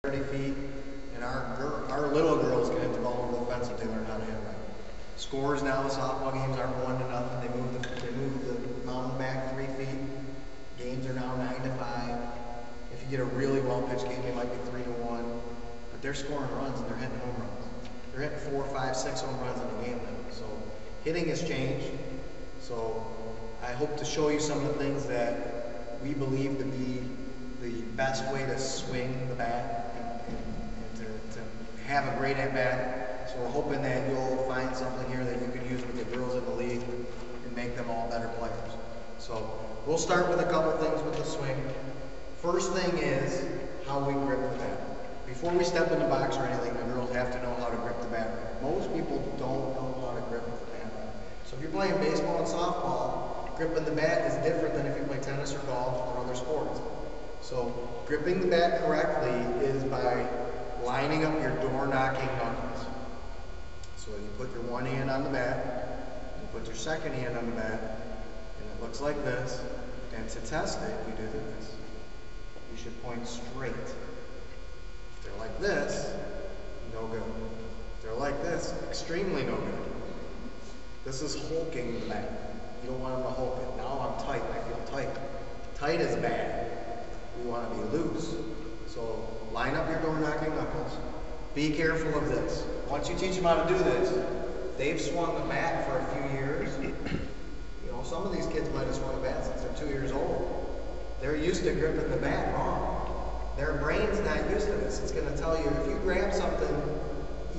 30 feet, and our little girls can hit the ball over the fence if they learn how to hit right. Scores now, the softball games aren't 1-0. They move the mountain back 3 feet. Games are now 9-5. If you get a really well-pitched game, it might be 3-1. But they're scoring runs and they're hitting home runs. They're hitting 4, 5, 6 home runs in a game now. So hitting has changed. So I hope to show you some of the things that we believe to be the best way to swing the bat and to have a great at-bat. So we're hoping that you'll find something here that you can use with the girls in the league and make them all better players. So we'll start with a couple things with the swing. First thing is how we grip the bat. Before we step in the box or anything, the girls have to know how to grip the bat right. Most people don't know how to grip the bat right. So if you're playing baseball and softball, gripping the bat is different than if you play tennis or golf or other sports. So gripping the bat correctly is by lining up your door knocking knuckles. So you put your one hand on the bat, you put your second hand on the bat, and it looks like this. And to test it, you do this. You should point straight. If they're like this, no good. If they're like this, extremely no good. This is hulking the bat. You don't want them to hulk it. Now I'm tight, I feel tight. Tight is bad. We want to be loose. So line up your door knocking knuckles. Be careful of this. Once you teach them how to do this, they've swung the bat for a few years. You know, some of these kids might have swung a bat since they're 2 years old. They're used to gripping the bat wrong. Their brain's not used to this. It's going to tell you if you grab something,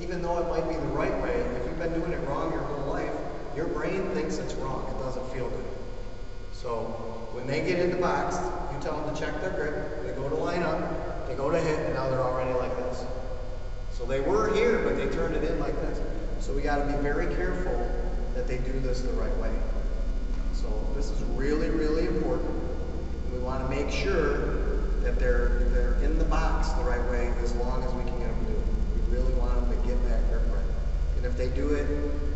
even though it might be the right way, if you've been doing it wrong your whole life, your brain thinks it's wrong. It doesn't feel good. So when they get in the box, you tell them to check their grip. They go to line up, they go to hit, and now they're already like this. So they were here, but they turned it in like this. So we got to be very careful that they do this the right way. So this is really, really important. We want to make sure that they're in the box the right way as long as we can get them to do it. We really want them to get that grip right. And if they do it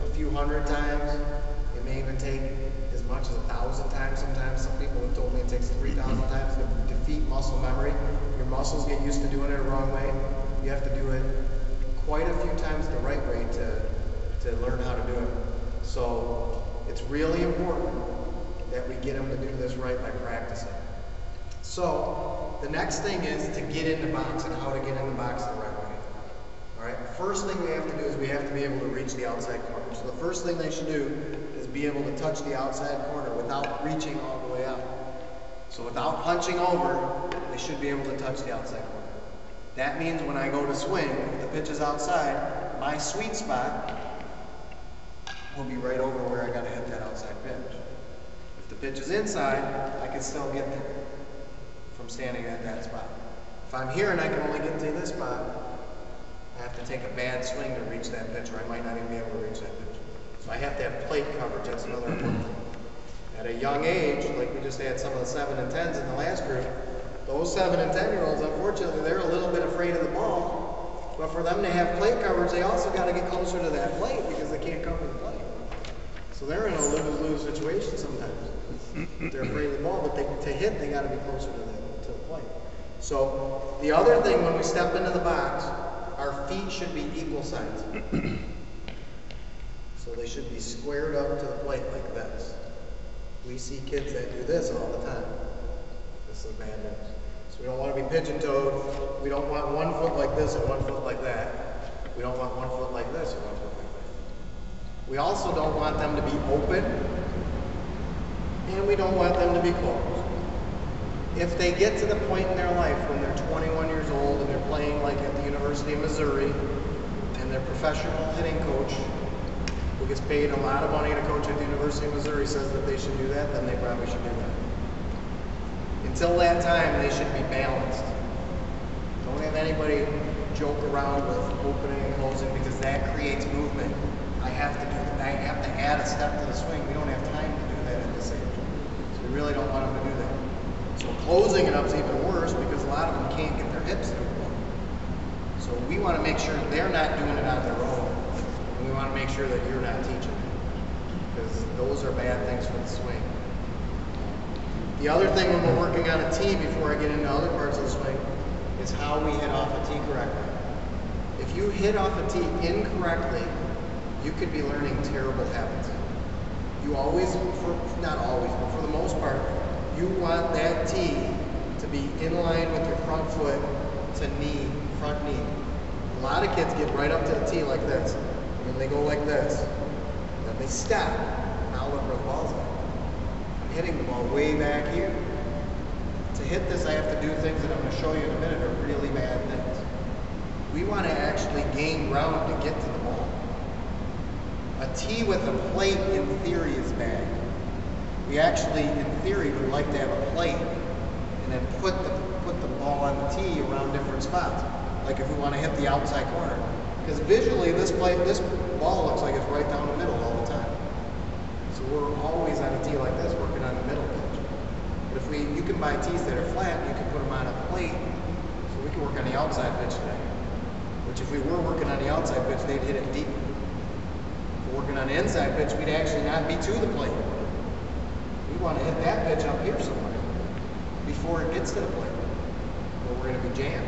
a few hundred times, it may even take as much as 1,000 times sometimes. Some people have told me it takes 3,000 times to defeat muscle memory. Your muscles get used to doing it the wrong way. You have to do it quite a few times the right way to learn how to do it. So it's really important that we get them to do this right by practicing. So the next thing is to get in the box and how to get in the box the right way. All right, first thing we have to do is we have to be able to reach the outside corner. So the first thing they should do is be able to touch the outside corner without reaching all the way out. So without punching over, they should be able to touch the outside corner. That means when I go to swing, if the pitch is outside, my sweet spot will be right over where I got to hit that outside pitch. If the pitch is inside, I can still get there from standing at that spot. If I'm here and I can only get to this spot, I have to take a bad swing to reach that pitch, or I might not even be able to reach that pitch. So I have to have plate coverage. That's another important thing. At a young age, like we just had some of the 7 and 10s in the last group, those 7 and 10-year-olds, unfortunately, they're a little bit afraid of the ball. But for them to have plate coverage, they also got to get closer to that plate because they can't cover the plate. So they're in a lose-lose situation sometimes. They're afraid of the ball, but to hit, they got to be closer to the plate. So the other thing, when we step into the box, our feet should be equal size. So they should be squared up to the plate like this. We see kids that do this all the time. This is bad news. So we don't want to be pigeon-toed. We don't want 1 foot like this and 1 foot like that. We don't want 1 foot like this and 1 foot like that. We also don't want them to be open, and we don't want them to be closed. If they get to the point in their life when they're 21 years old and they're playing like at the University of Missouri, and their professional hitting coach, who gets paid a lot of money to coach at the University of Missouri, says that they should do that, then they probably should do that. Until that time, they should be balanced. Don't have anybody joke around with opening and closing because that creates movement. I have to add a step to the swing. We don't have time to do that at this age. So we really don't want them to do that. So closing it up is even worse because a lot of them can't get their hips to the ball. So we want to make sure they're not doing it on their own. And we want to make sure that you're not teaching them. Because those are bad things for the swing. The other thing when we're working on a tee before I get into other parts of the swing is how we hit off a tee correctly. If you hit off a tee incorrectly, you could be learning terrible habits. You always, not always, but for the most part, you want that tee to be in line with your front foot to knee, front knee. A lot of kids get right up to the tee like this, and then they go like this, then they stop. Now look where the ball's at. I'm hitting the ball way back here. To hit this, I have to do things that I'm going to show you in a minute are really bad things. We want to actually gain ground to get to the ball. A tee with a plate, in theory, is bad. We actually, in theory, would like to have a plate and then put the ball on the tee around different spots. Like if we want to hit the outside corner. Because visually, this ball looks like it's right down the middle all the time. So we're always on a tee like this, working on the middle pitch. But if you can buy tees that are flat, you can put them on a plate, so we can work on the outside pitch today. Which if we were working on the outside pitch, they'd hit it deep. If we're working on the inside pitch, we'd actually not be to the plate. We want to hit that pitch up here somewhere before it gets to the plate, where we're going to be jammed.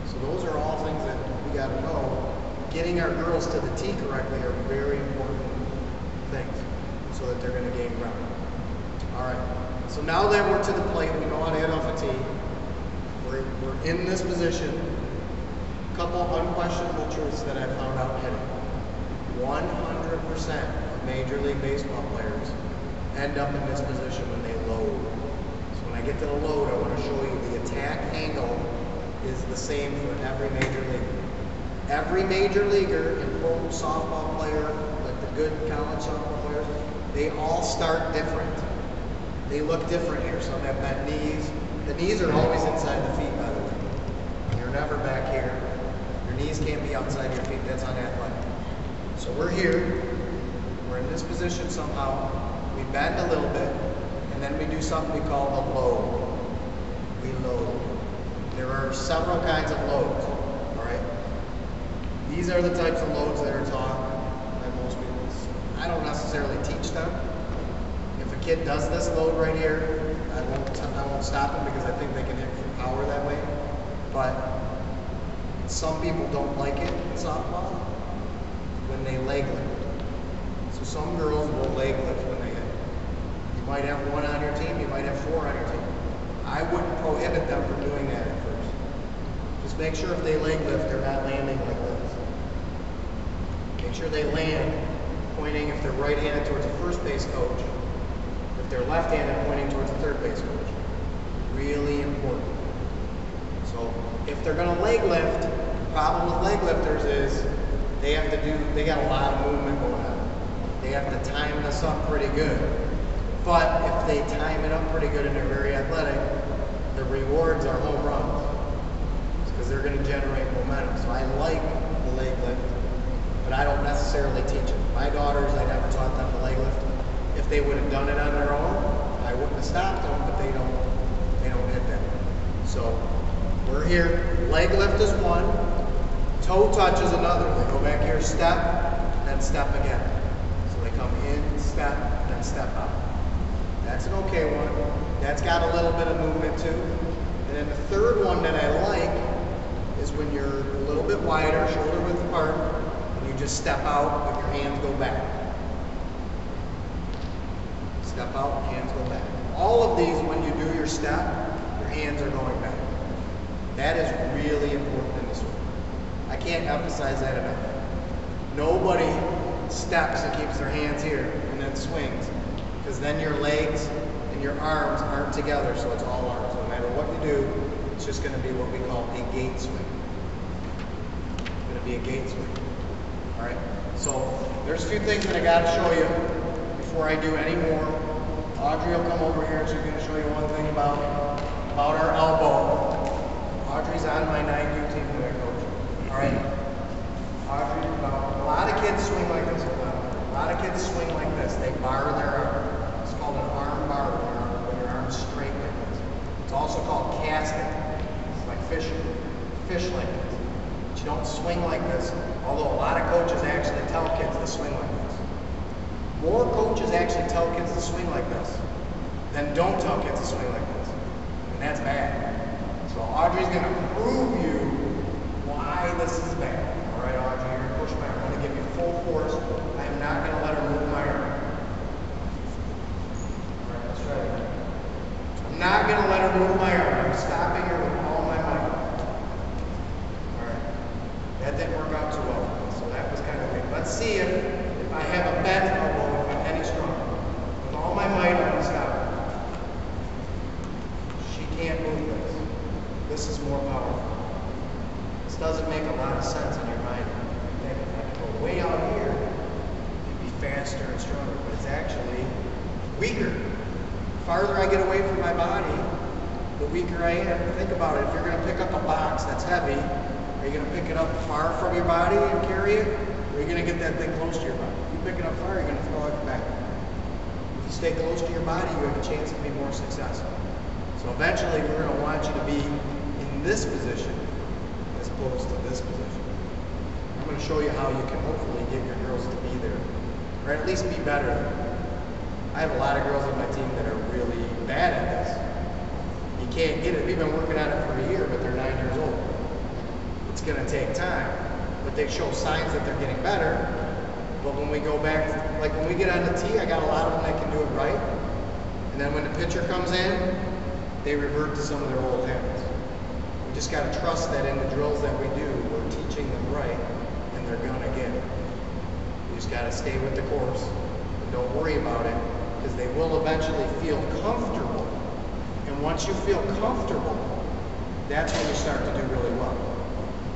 So those are all things that we got to know. Getting our girls to the tee correctly are very important things so that they're going to gain ground. All right. So now that we're to the plate, we know how to hit off a tee. We're in this position. A couple unquestionable truths that I found out hitting. 100% of Major League Baseball players end up in this position when they load. So when I get to the load, I want to show you the attack angle is the same for every major leaguer. Every major leaguer and pro softball player, like the good college softball players, they all start different. They look different here. Some have bent knees. The knees are always inside the feet, by the way. You're never back here. Your knees can't be outside your feet. That's unathletic. So we're here. We're in this position somehow. We bend a little bit, and then we do something we call the load. We load. There are several kinds of loads, all right? These are the types of loads that are taught by most people. I don't necessarily teach them. If a kid does this load right here, I won't stop them because I think they can hit for power that way. But some people don't like it in softball when they leg lift. So some girls will leg lift when they hit. You might have one on your team, you might have four on your team. I wouldn't prohibit them from doing that at first. Just make sure if they leg lift, they're not landing like this. Make sure they land pointing, if they're right-handed, towards the first base coach. If they're left-handed, pointing towards the third base coach. Really important. So if they're going to leg lift, the problem with leg lifters is they got a lot of movement going on. They have to time this up pretty good. But if they time it up pretty good and they're very athletic, the rewards are home runs. Because they're going to generate momentum. So I like the leg lift, but I don't necessarily teach it. My daughters, I never taught them to leg lift. If they would have done it on their own, I wouldn't have stopped them, but they don't hit that. So we're here. Leg lift is one. Toe touch is another. They go back here, step, then step again. So they come in, step, then step out. That's an okay one. That's got a little bit of movement too. And then the third one that I like is when you're a little bit wider, shoulder width apart, and you just step out, but your hands go back. Step out, hands go back. All of these, when you do your step, your hands are going back. That is really important in this one. I can't emphasize that enough. Nobody steps and keeps their hands here and then swings, because then your legs and your arms aren't together, so it's all arms. No matter what you do, it's just going to be what we call a gate swing. It's going to be a gate swing. All right. So there's a few things that I got to show you before I do any more. Audrey will come over here and she's going to show you one thing about our elbow. Audrey's on my 9U team there, coach. All right. Audrey, a lot of kids swing like this. A lot of kids swing like this. They bar their arm. It's called an arm bar when your arm's straight like this. It's also called casting. It's like fish like this. But you don't swing like this, although a lot of coaches actually tell kids to swing like this. More coaches actually tell kids to swing like this than don't tell kids to swing like this. And that's bad. So Audrey's going to prove you why this is bad. All right, Audrey, you're going to push my arm. I'm going to give you full force. I am not going to let her move my arm. All right, let's try it again. I'm not going to let her move my arm. I'm stopping her with all my might. All right. That didn't work out too well. So that was kind of weak. Let's see if I have a bent elbow, if I'm any stronger. With all my might, I'm going to stop her. She can't move this. This is more powerful. This doesn't make a lot of sense in your mind. If I go way out here, it'd be faster and stronger, but it's actually weaker. The farther I get away from my body, the weaker I am. Think about it. If you're going to pick up a box that's heavy, are you going to pick it up far from your body and carry it? Or are you going to get that thing close to your body? If you pick it up far, you're going to throw it back. If you stay close to your body, you have a chance to be more successful. So eventually, we're going to want you to be in this position as opposed to this position. I'm going to show you how you can hopefully get your girls to be there, or at least be better. I have a lot of girls on my team that are really bad at this. You can't get it. We've been working on it for a year, but they're 9 years old. It's going to take time, but they show signs that they're getting better. But when we go back, like when we get on the tee, I got a lot of them that can do it right. And then when the pitcher comes in, they revert to some of their old habits. We just got to trust that in the drills that we do, we're teaching them right, and they're going to get it. You just got to stay with the course, and don't worry about it, because they will eventually feel comfortable. And once you feel comfortable, that's when you start to do really well.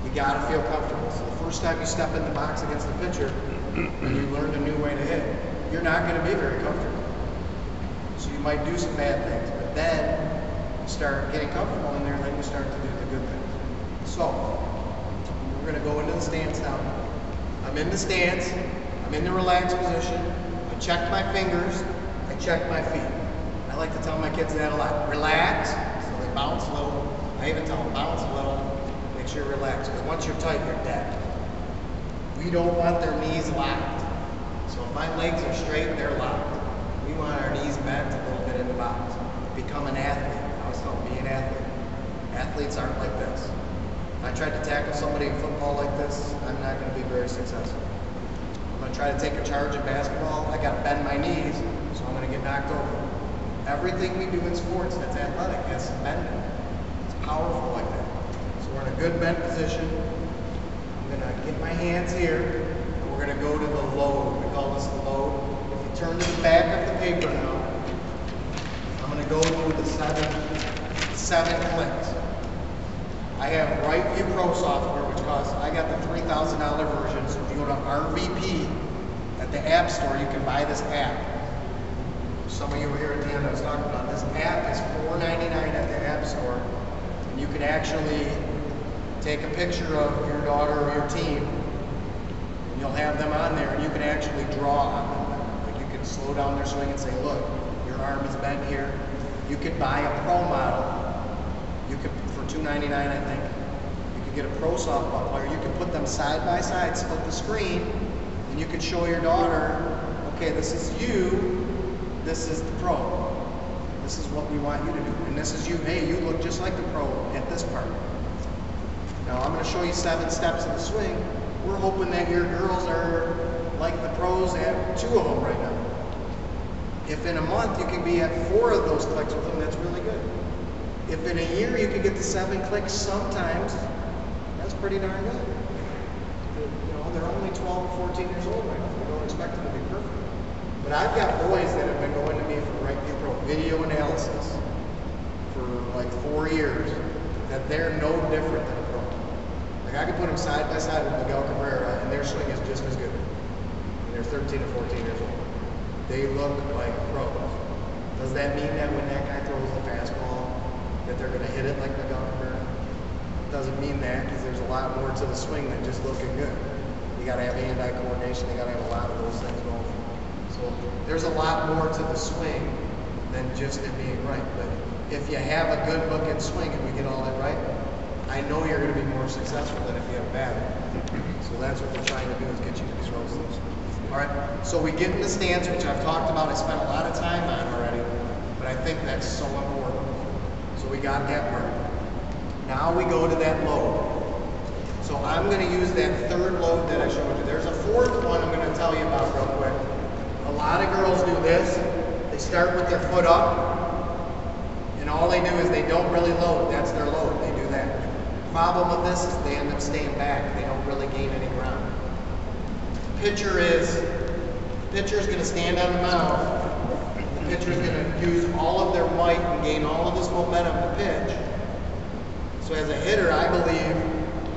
You got to feel comfortable. So the first time you step in the box against the pitcher, and you learn a new way to hit, you're not going to be very comfortable. So you might do some bad things, but then you start getting comfortable in there, and then you start to do the good things. So we're going to go into the stance now. I'm in the stance. I'm in the relaxed position. I checked my fingers. I checked my feet. I like to tell my kids that a lot. Relax, so they bounce a little. I even tell them bounce a little. Make sure you're relaxed, because once you're tight, you're dead. We don't want their knees locked. So if my legs are straight, they're locked. We want our knees bent a little bit in the box. Become an athlete. I always tell them, be an athlete. Athletes aren't like this. If I tried to tackle somebody in football like this, I'm not going to be very successful. I'm going to try to take a charge in basketball, I got to bend my knees, so I'm going to get knocked over. Everything we do in sports that's athletic has some bending. It's powerful like that. So we're in a good bent position. I'm going to get my hands here, and we're going to go to the load. We call this the load. If you turn to the back of the paper now, I'm going to go through the seven clicks. I have Right View Pro software, which costs, I got the $3,000 version, so if you go to RVP at the App Store, you can buy this app. Some of you were here at the end, I was talking about this app is $4.99 at the App Store, and you can actually take a picture of your daughter or your team, and you'll have them on there, and you can actually draw on them. Like you can slow down their swing and say, look, your arm is bent here. You could buy a pro model. You could, for $2.99, I think, you could get a pro softball player. You could put them side by side, split the screen, and you could show your daughter, okay, this is you, this is the pro. This is what we want you to do. And this is you, hey, you look just like the pro at this part. Now I'm going to show you 7 steps of the swing. We're hoping that your girls are like the pros at 2 of them right now. If in a month you can be at 4 of those clicks with them, that's really good. If in a year you can get to 7 clicks sometimes, that's pretty darn good. You know, they're only 12 or 14 years old right now. We don't expect them to be perfect. But I've got boys that have been going to me for Right View Pro video analysis for like 4 years, that they're no different than a pro. Like I could put them side by side with Miguel Cabrera, and their swing is just as good. And they're 13 or 14 years old. They look like pros. Does that mean that when that guy throws the fastball, that they're going to hit it like Miguel Cabrera? It doesn't mean that, because there's a lot more to the swing than just looking good. You got to have hand-eye coordination. You got to have a lot of those things going. So there's a lot more to the swing than just it being right. But if you have a good looking swing and we get all that right, I know you're going to be more successful than if you have a bad one. So that's what we're trying to do, is get you to these those. All right, so we get in the stance, which I've talked about. I spent a lot of time on already, but I think that's so important. So we got that part. Now we go to that load. So I'm going to use that third load that I showed you. There's a fourth one I'm going to tell you about real quick. A lot of girls do this. They start with their foot up, and all they do is they don't really load. That's their load. They do that. The problem with this is they end up staying back. They don't really gain any ground. The pitcher's going to stand on the mound. The pitcher's going to use all of their might and gain all of this momentum to pitch. So as a hitter, I believe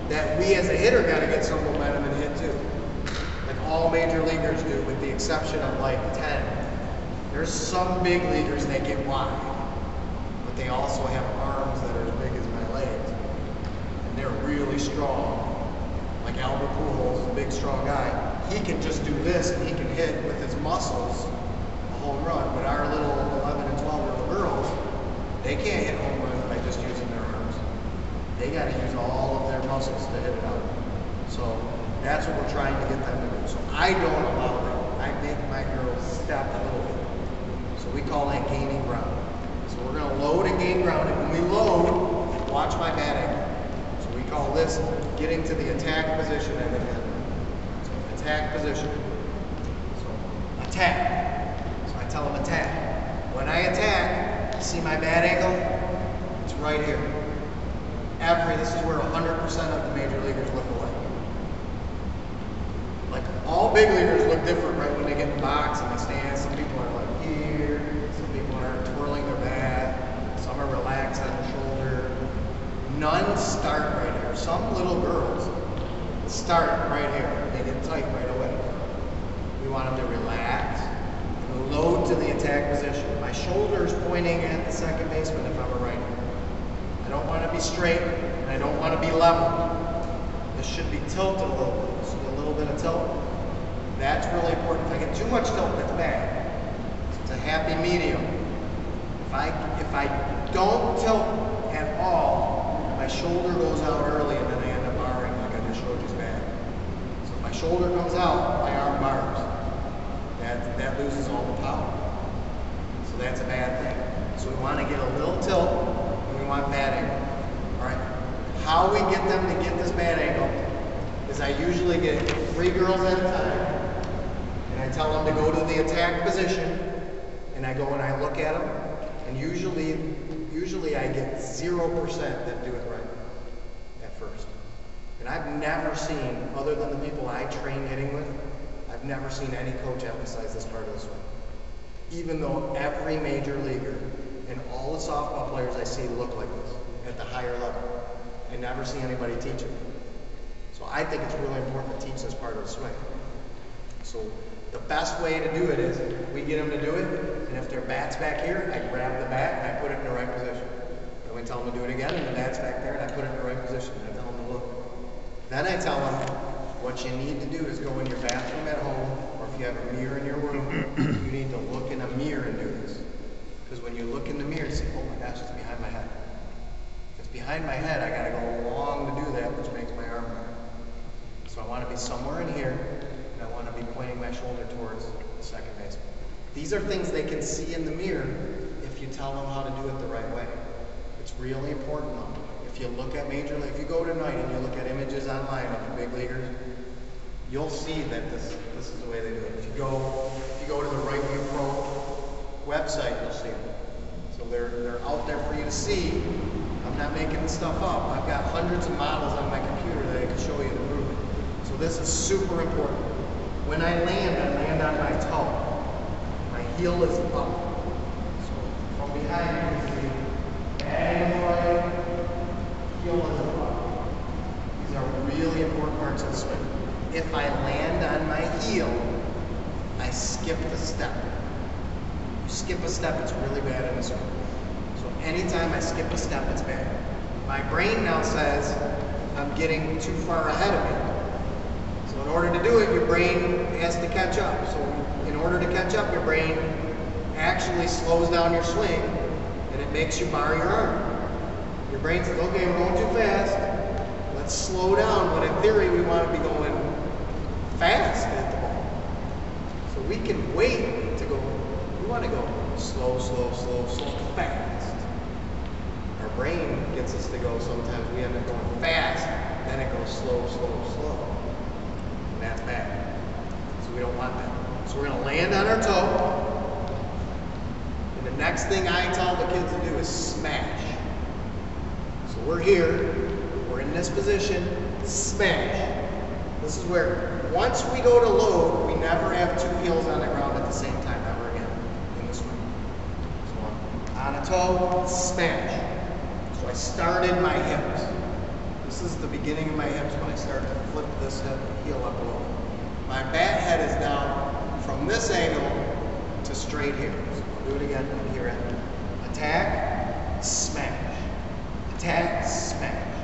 that we as a hitter got to get some momentum and hit too. Like all major leaguers do, with the exception of like 10. There's some big leaguers that get wide, but they also have arms that are as big as my legs. And they're really strong. Like Albert Pujols, a big strong guy. He can just do this and he can hit with his muscles a home run. But our little 11 and 12-year-old girls, they can't hit home runs by just using their arms. They got to use all of their muscles to hit it out. So that's what we're trying to get them to do. So I don't allow that. I make my girls step a little bit. So we call that gaining ground. So we're going to load and gain ground. And when we load, watch my bat angle. So we call this getting to the attack position at the end. So attack position. So attack. So I tell them attack. When I attack, you see my bat angle? It's right here. This is where 100% of the major leaguers look alike. Like all big leaguers look different right when they get in the box and they stand. Some people are like here, some people are twirling their bat, some are relaxed on the shoulder. None start right here. Some little girls start right here. They get tight right away. We want them to relax and load to the attack position. My shoulder's pointing at the second baseman if I'm a righty. I don't want to be straight, and I don't want to be level. This should be tilted a little bit. See a little bit of tilt? That's really important. If I get too much tilt, that's bad. So it's a happy medium. If I don't tilt at all, my shoulder goes out early, and then I end up barring like I just showed you bad. So if my shoulder comes out, my arm bars. That loses all the power. So that's a bad thing. So we want to get a little tilt. We want bat angle. Alright. How we get them to get this bat angle is I usually get 3 girls at a time and I tell them to go to the attack position and I go and I look at them and usually I get 0% that do it right at first. And I've never seen, other than the people I train hitting with, I've never seen any coach emphasize this part of the swing. Even though every major leaguer and all the softball players I see look like this at the higher level. I never see anybody teach it. So I think it's really important to teach this part of the swing. So the best way to do it is we get them to do it, and if their bat's back here, I grab the bat and I put it in the right position. Then we tell them to do it again, and the bat's back there, and I put it in the right position. I tell them to look. Then I tell them what you need to do is go in your bathroom at home, or if you have a mirror in your room, you need to look in a mirror and do this. Because when you look in the mirror, you say, oh my gosh, it's behind my head. If it's behind my head, I gotta go long to do that, which makes my arm hurt. So I want to be somewhere in here, and I want to be pointing my shoulder towards the second baseman. These are things they can see in the mirror if you tell them how to do it the right way. It's really important though. If you look at Major League, if you go tonight and you look at images online of the big leaguers, you'll see that this is the way they do it. If you go to the Right View Pro website, you'll see them. So they're out there for you to see. I'm not making this stuff up. I've got hundreds of models on my computer that I can show you to prove it. So this is super important. When I land on my toe. My heel is up. So from behind you can see bang right, heel is up. These are really important parts of the swing. If I land on my heel, I skip the step. Skip a step, it's really bad in this one. So anytime I skip a step, it's bad. My brain now says I'm getting too far ahead of me. So in order to do it, your brain has to catch up. So in order to catch up, your brain actually slows down your swing and it makes you bar your arm. Your brain says, okay, we're going too fast. Let's slow down. When in theory, we want to be going fast at the ball. So we can wait to go. We want to go slow, slow, slow, slow, fast. Our brain gets us to to go sometimes, we end up going fast, then it goes slow, slow, slow. And that's bad. So we don't want that. So we're going to land on our toe. And the next thing I tell the kids to do is smash. So we're here, we're in this position, smash. This is where, once we go to load, we never have two heels on the ground at the same time, ever again, in the swing. So on a toe, smash. So I started my hips. This is the beginning of my hips when I start to flip this heel up low. My bat head is down from this angle to straight here. So I'll do it again from here in. Attack, smash. Attack, smash.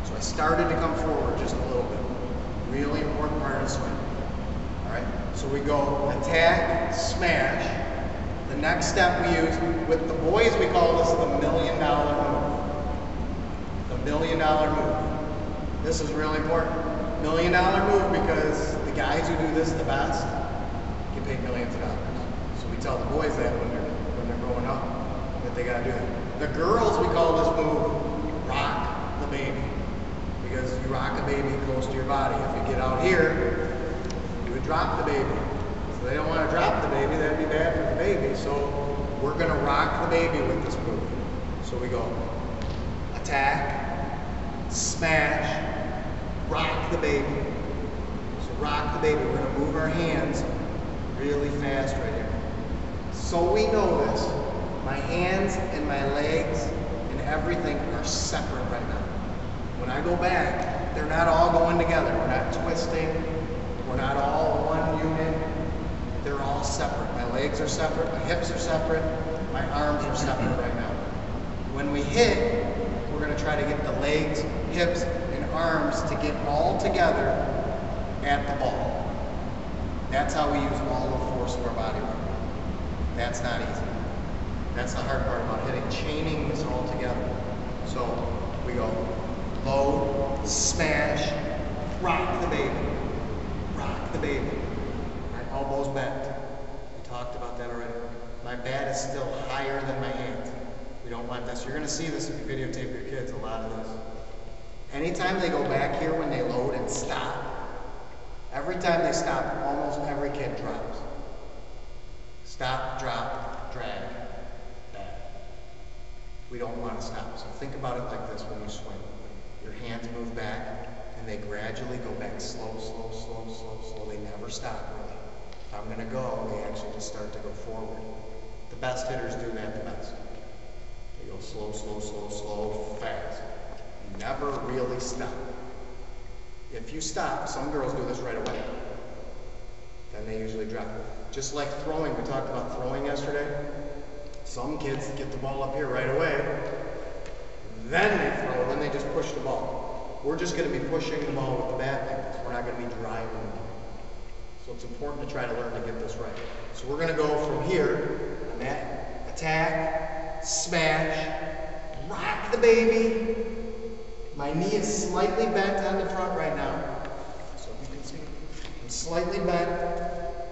So I started to come forward just a little bit. Really important part of the swing. Alright, so we go attack, smash. The next step we use, with the boys we call this the $1 million move. The $1 million move. This is really important. $1 million move because the guys who do this the best get paid millions of dollars. So we tell the boys that when they're growing up, that they gotta do that. The girls we call this move rock the baby. Because you rock a baby close to your body. If you get out here, you would drop the baby. So they don't want to drop the baby, that'd be bad for the baby. So we're going to rock the baby with this move. So we go attack, smash, rock the baby. So rock the baby, we're going to move our hands really fast right here. So we know this, my hands and my legs and everything are separate right now. When I go back, they're not all going together. We're not twisting. We're not all one unit. They're all separate. My legs are separate. My hips are separate. My arms are separate right now. When we hit, we're going to try to get the legs, hips, and arms to get all together at the ball. That's how we use all the force of our body. That's not easy. That's the hard part about hitting, chaining this all together. So we go low, smash, rock the baby, rock the baby. My elbows bent. We talked about that already. My bat is still higher than my hands. We don't want this. You're going to see this if you videotape your kids, a lot of this. Anytime they go back here when they load and stop, every time they stop, almost every kid drops. Stop, drop, drag, back. We don't want to stop. So think about it like this when you swing. Your hands move back, and they gradually go back slow, slow, slow, slow, slow. They never stop, really. If I'm going to go, they actually just start to go forward. The best hitters do that the best. They go slow, slow, slow, slow, fast. You never really stop. If you stop, some girls do this right away. Then they usually drop. Just like throwing, we talked about throwing yesterday. Some kids get the ball up here right away. Then they throw, then they just push the ball. We're just going to be pushing the ball with the bat like this. We're not going to be driving the ball. So it's important to try to learn to get this right. So we're going to go from here, on that, attack, smash, rock the baby. My knee is slightly bent on the front right now. So you can see, I'm slightly bent.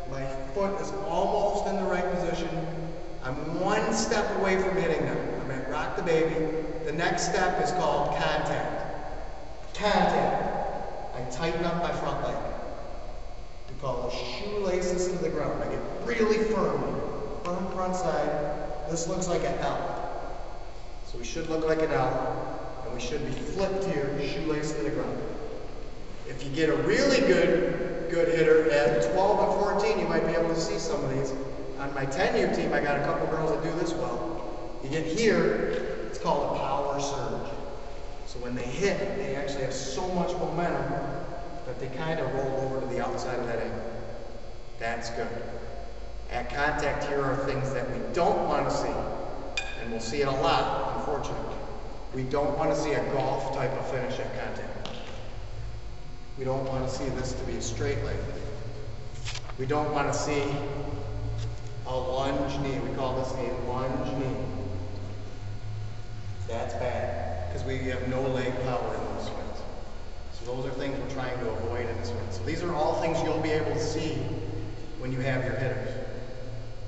My foot is almost in the right position. I'm one step away from hitting now. I'm at rock the baby. The next step is called contact. Contact. I tighten up my front leg. We call the shoelaces to the ground. I get really firm. Firm front side. This looks like an L. So we should look like an L. And we should be flipped here, shoelace to the ground. If you get a really good hitter at 12 and 14, you might be able to see some of these. On my 10U team, I got a couple girls that do this well. You get here, it's called a power surge. So when they hit, they actually have so much momentum that they kind of roll over to the outside of that angle. That's good. At contact, here are things that we don't want to see. And we'll see it a lot, unfortunately. We don't want to see a golf type of finish at contact. We don't want to see this to be a straight leg. We don't want to see a lunge knee. We call this a lunge knee. That's bad because we have no leg power in those swings. So those are things we're trying to avoid in the swing. So these are all things you'll be able to see when you have your hitters.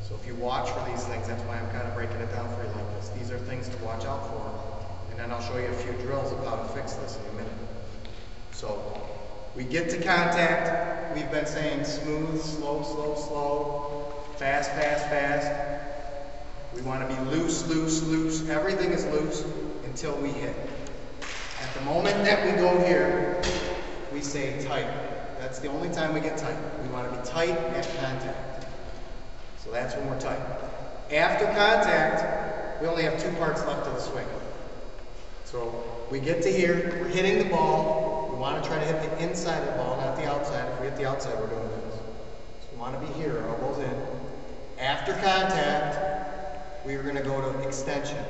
So if you watch for these things, that's why I'm kind of breaking it down for you like this. These are things to watch out for. And then I'll show you a few drills of how to fix this in a minute. So, we get to contact. We've been saying smooth, slow, slow, slow, fast, fast, fast. We want to be loose, loose, loose. Everything is loose until we hit. At the moment that we go here, we say tight. That's the only time we get tight. We want to be tight at contact. So that's when we're tight. After contact, we only have 2 parts left of the swing. So we get to here, we're hitting the ball. We want to try to hit the inside of the ball, not the outside. If we hit the outside, we're doing this. So we want to be here, elbows in. After contact, we are going to go to extension.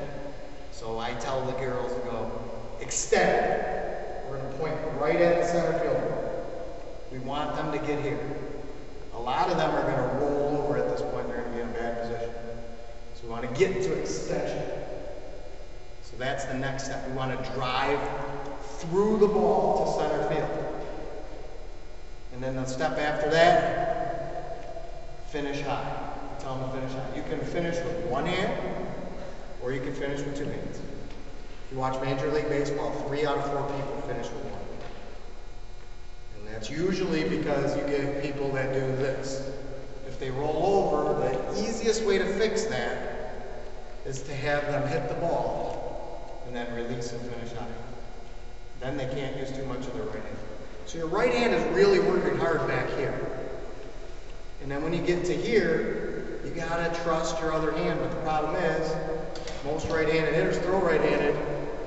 So I tell the girls to go extend. We're going to point right at the center field. We want them to get here. A lot of them are going to roll over at this point. They're going to be in a bad position. So we want to get to extension. So that's the next step. We want to drive through the ball to center field. And then the step after that, finish high. Tell them to finish high. You can finish with one hand, or you can finish with 2 hands. If you watch Major League Baseball, 3 out of 4 people finish with one. And that's usually because you get people that do this. If they roll over, the easiest way to fix that is to have them hit the ball and then release and finish high. Then they can't use too much of their right hand. So your right hand is really working hard back here. And then when you get to here, you gotta trust your other hand. But the problem is, most right-handed hitters throw right-handed.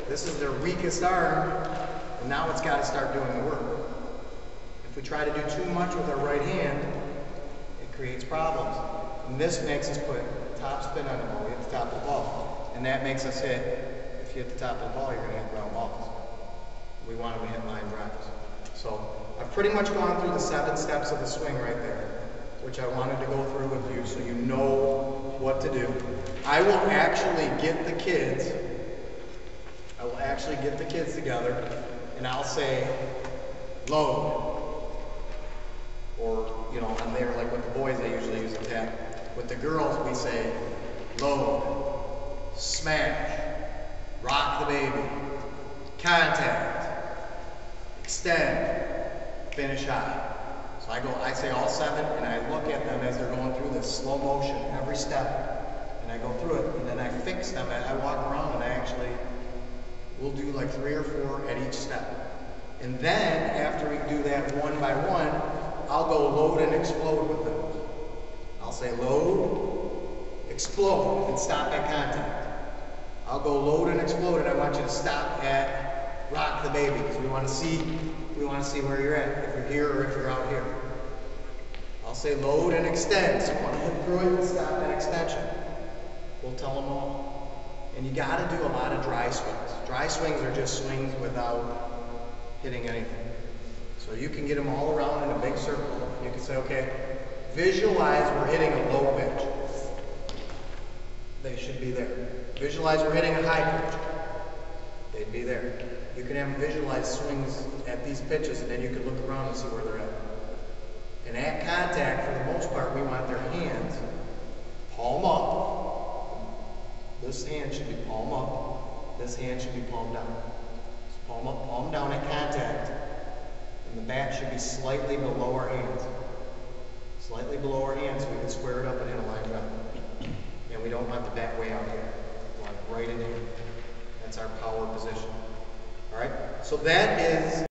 This is their weakest arm, and now it's gotta start doing the work. If we try to do too much with our right hand, it creates problems. And this makes us put top spin on the ball. We hit the top of the ball. And that makes us hit, if you hit the top of the ball, you're gonna hit ground balls. We want them to hit line drives. So I've pretty much gone through the 7 steps of the swing right there, which I wanted to go through with you so you know what to do. I will actually get the kids together, and I'll say load. Or, you know, on there, like with the boys, I usually use a tap. With the girls, we say load, smash, rock the baby, contact, extend, finish high. So I say all 7, and I look at them as they're going through this slow motion, every step, and I go through it, and then I fix them. I walk around, and I actually will do like 3 or 4 at each step. And then, after we do that one by one, I'll go load and explode with them. I'll say load, explode, and stop at contact. I'll go load and explode, and I want you to stop at rock the baby, because we want to see where you're at, if you're here or if you're out here. I'll say load and extend, so you want to hit through it and stop at extension. We'll tell them all. And you got to do a lot of dry swings. Dry swings are just swings without hitting anything. So you can get them all around in a big circle. You can say, okay, visualize we're hitting a low pitch. They should be there. Visualize we're hitting a high pitch. They'd be there. You can have them visualize swings at these pitches, and then you can look around and see where they're at. And at contact, for the most part, we want their hands palm up. This hand should be palm up. This hand should be palm down. So palm up, palm down at contact. And the bat should be slightly below our hands. Slightly below our hands so we can square it up and hit a line drive. And we don't want the bat way out here. We want it right in here. That's our power position. All right? So that is